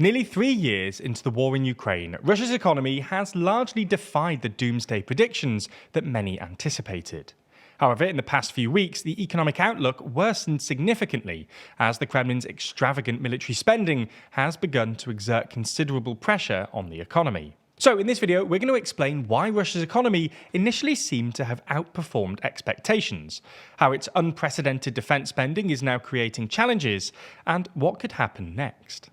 Nearly 3 years into the war in Ukraine, Russia's economy has largely defied the doomsday predictions that many anticipated. However, in the past few weeks, the economic outlook worsened significantly as the Kremlin's extravagant military spending has begun to exert considerable pressure on the economy. So in this video, we're going to explain why Russia's economy initially seemed to have outperformed expectations, how its unprecedented defense spending is now creating challenges, and what could happen next.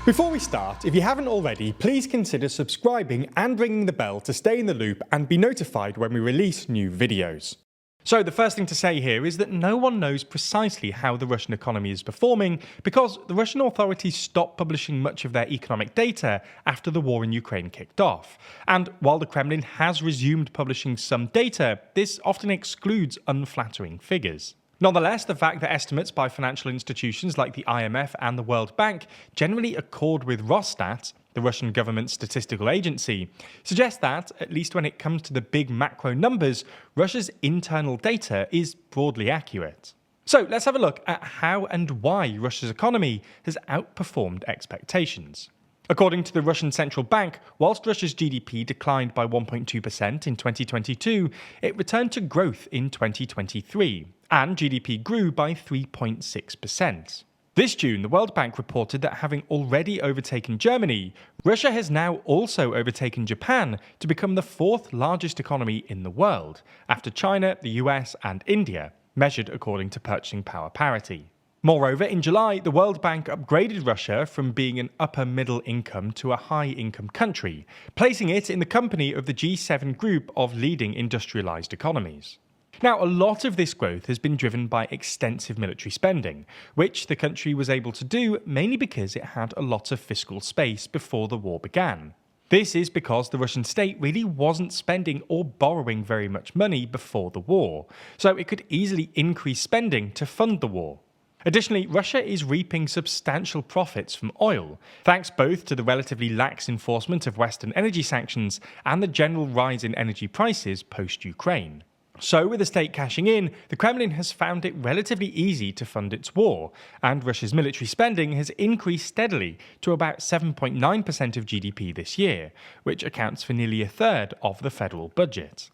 Before we start, if you haven't already, please consider subscribing and ringing the bell to stay in the loop and be notified when we release new videos. So the first thing to say here is that no one knows precisely how the Russian economy is performing because the Russian authorities stopped publishing much of their economic data after the war in Ukraine kicked off. And while the Kremlin has resumed publishing some data, this often excludes unflattering figures. Nonetheless, the fact that estimates by financial institutions like the IMF and the World Bank generally accord with Rosstat, the Russian government's statistical agency, suggests that, at least when it comes to the big macro numbers, Russia's internal data is broadly accurate. So let's have a look at how and why Russia's economy has outperformed expectations. According to the Russian central bank, whilst Russia's GDP declined by 1.2% in 2022, it returned to growth in 2023, and GDP grew by 3.6%. This June, the World Bank reported that having already overtaken Germany, Russia has now also overtaken Japan to become the fourth largest economy in the world, after China, the US, and India, measured according to purchasing power parity. Moreover, in July, the World Bank upgraded Russia from being an upper middle income to a high income country, placing it in the company of the G7 group of leading industrialized economies. Now, a lot of this growth has been driven by extensive military spending, which the country was able to do mainly because it had a lot of fiscal space before the war began. This is because the Russian state really wasn't spending or borrowing very much money before the war, so it could easily increase spending to fund the war. Additionally, Russia is reaping substantial profits from oil, thanks both to the relatively lax enforcement of Western energy sanctions and the general rise in energy prices post-Ukraine. So, with the state cashing in, the Kremlin has found it relatively easy to fund its war, and Russia's military spending has increased steadily to about 7.9% of GDP this year, which accounts for nearly a third of the federal budget.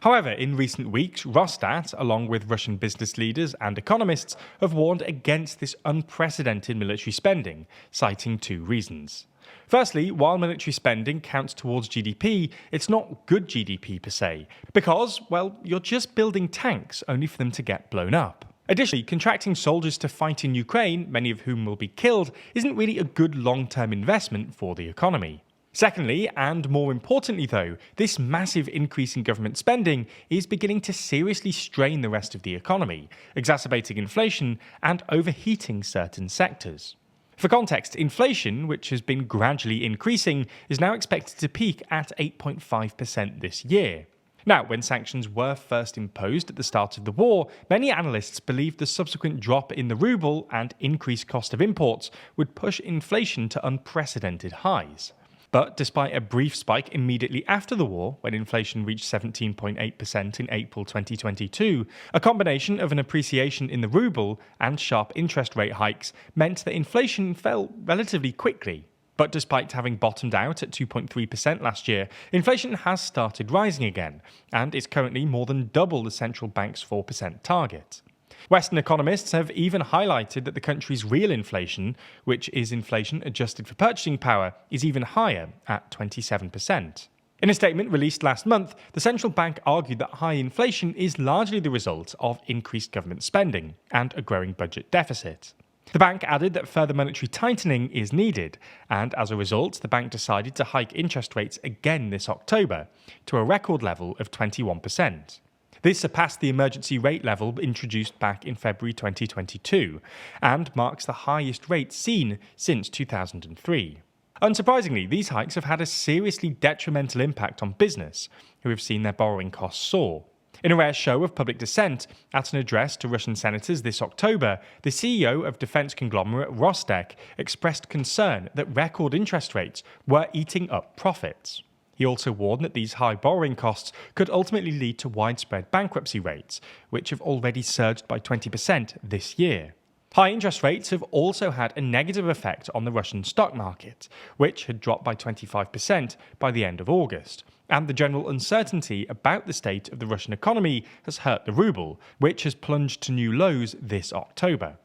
However, in recent weeks, Rosstat, along with Russian business leaders and economists, have warned against this unprecedented military spending, citing two reasons. Firstly, while military spending counts towards GDP, it's not good GDP per se, because, well, you're just building tanks only for them to get blown up. Additionally, contracting soldiers to fight in Ukraine, many of whom will be killed, isn't really a good long-term investment for the economy. Secondly, and more importantly though, this massive increase in government spending is beginning to seriously strain the rest of the economy, exacerbating inflation and overheating certain sectors. For context, inflation, which has been gradually increasing, is now expected to peak at 8.5% this year. Now, when sanctions were first imposed at the start of the war, many analysts believed the subsequent drop in the rouble and increased cost of imports would push inflation to unprecedented highs. But despite a brief spike immediately after the war, when inflation reached 17.8% in April 2022, a combination of an appreciation in the ruble and sharp interest rate hikes meant that inflation fell relatively quickly. But despite having bottomed out at 2.3% last year, inflation has started rising again, and is currently more than double the central bank's 4% target. Western economists have even highlighted that the country's real inflation, which is inflation adjusted for purchasing power, is even higher at 27%. In a statement released last month, the central bank argued that high inflation is largely the result of increased government spending and a growing budget deficit. The bank added that further monetary tightening is needed, and as a result, the bank decided to hike interest rates again this October to a record level of 21%. This surpassed the emergency rate level introduced back in February 2022, and marks the highest rate seen since 2003. Unsurprisingly, these hikes have had a seriously detrimental impact on business, who have seen their borrowing costs soar. In a rare show of public dissent, at an address to Russian senators this October, the CEO of defense conglomerate Rostec expressed concern that record interest rates were eating up profits. He also warned that these high borrowing costs could ultimately lead to widespread bankruptcy rates, which have already surged by 20% this year. High interest rates have also had a negative effect on the Russian stock market, which had dropped by 25% by the end of August. And the general uncertainty about the state of the Russian economy has hurt the rouble, which has plunged to new lows this October.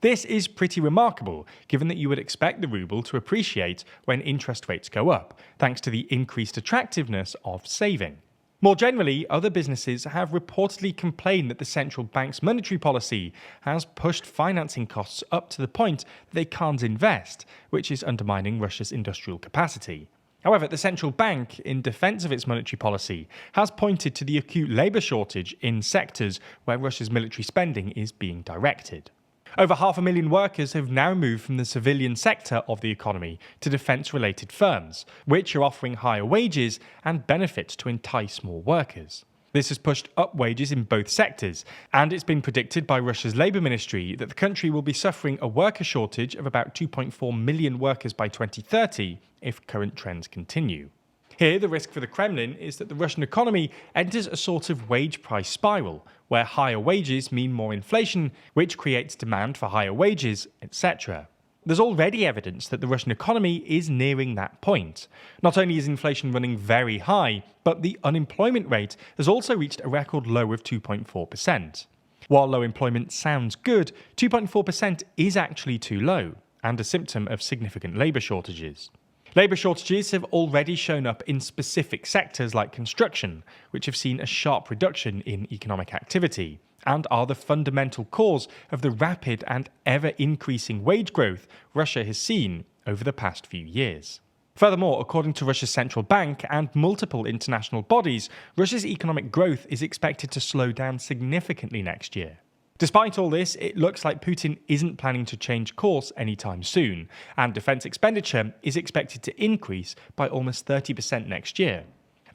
This is pretty remarkable, given that you would expect the rouble to appreciate when interest rates go up, thanks to the increased attractiveness of saving. More generally, other businesses have reportedly complained that the central bank's monetary policy has pushed financing costs up to the point that they can't invest, which is undermining Russia's industrial capacity. However, the central bank, in defense of its monetary policy, has pointed to the acute labor shortage in sectors where Russia's military spending is being directed. Over 500,000 workers have now moved from the civilian sector of the economy to defence-related firms, which are offering higher wages and benefits to entice more workers. This has pushed up wages in both sectors, and it's been predicted by Russia's Labour Ministry that the country will be suffering a worker shortage of about 2.4 million workers by 2030 if current trends continue. Here, the risk for the Kremlin is that the Russian economy enters a sort of wage price spiral, where higher wages mean more inflation, which creates demand for higher wages, etc. There's already evidence that the Russian economy is nearing that point. Not only is inflation running very high, but the unemployment rate has also reached a record low of 2.4%. While low employment sounds good, 2.4% is actually too low, and a symptom of significant labour shortages. Labour shortages have already shown up in specific sectors like construction, which have seen a sharp reduction in economic activity, and are the fundamental cause of the rapid and ever-increasing wage growth Russia has seen over the past few years. Furthermore, according to Russia's central bank and multiple international bodies, Russia's economic growth is expected to slow down significantly next year. Despite all this, it looks like Putin isn't planning to change course anytime soon, and defence expenditure is expected to increase by almost 30% next year.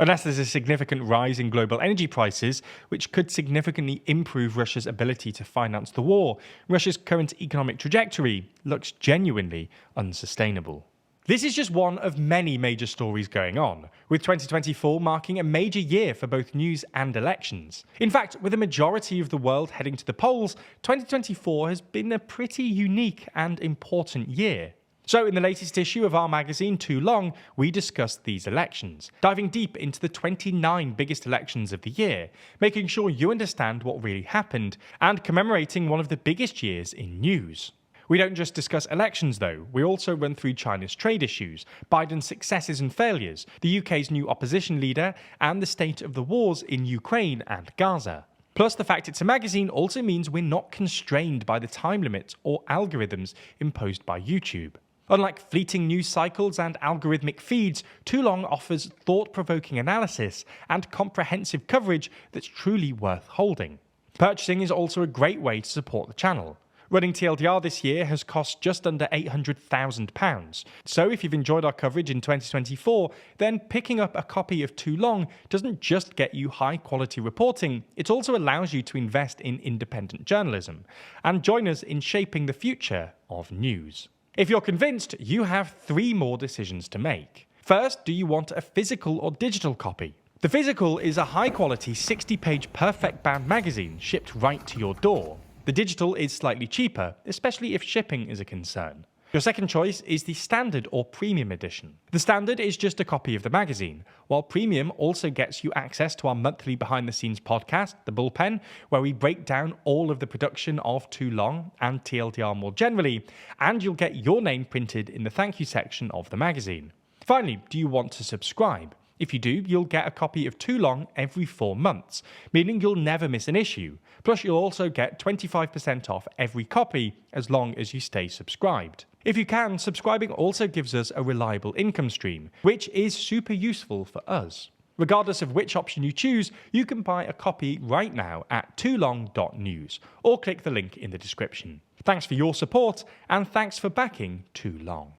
Unless there's a significant rise in global energy prices, which could significantly improve Russia's ability to finance the war, Russia's current economic trajectory looks genuinely unsustainable. This is just one of many major stories going on, with 2024 marking a major year for both news and elections. In fact, with a majority of the world heading to the polls, 2024 has been a pretty unique and important year. So in the latest issue of our magazine, Too Long, we discussed these elections, diving deep into the 29 biggest elections of the year, making sure you understand what really happened, and commemorating one of the biggest years in news. We don't just discuss elections though, we also run through China's trade issues, Biden's successes and failures, the UK's new opposition leader, and the state of the wars in Ukraine and Gaza. Plus, the fact it's a magazine also means we're not constrained by the time limits or algorithms imposed by YouTube. Unlike fleeting news cycles and algorithmic feeds, Too Long offers thought-provoking analysis and comprehensive coverage that's truly worth holding. Purchasing is also a great way to support the channel. Running TLDR this year has cost just under £800,000. So if you've enjoyed our coverage in 2024, then picking up a copy of Too Long doesn't just get you high-quality reporting, it also allows you to invest in independent journalism and join us in shaping the future of news. If you're convinced, you have 3 more decisions to make. First, do you want a physical or digital copy? The physical is a high-quality 60-page perfect-bound magazine shipped right to your door. The digital is slightly cheaper, especially if shipping is a concern. Your second choice is the standard or premium edition. The standard is just a copy of the magazine, while premium also gets you access to our monthly behind-the-scenes podcast, The Bullpen, where we break down all of the production of Too Long and TLDR more generally, and you'll get your name printed in the thank you section of the magazine. Finally, do you want to subscribe? If you do, you'll get a copy of Too Long every 4 months, meaning you'll never miss an issue. Plus, you'll also get 25% off every copy as long as you stay subscribed. If you can, subscribing also gives us a reliable income stream, which is super useful for us. Regardless of which option you choose, you can buy a copy right now at toolong.news or click the link in the description. Thanks for your support, and thanks for backing Too Long.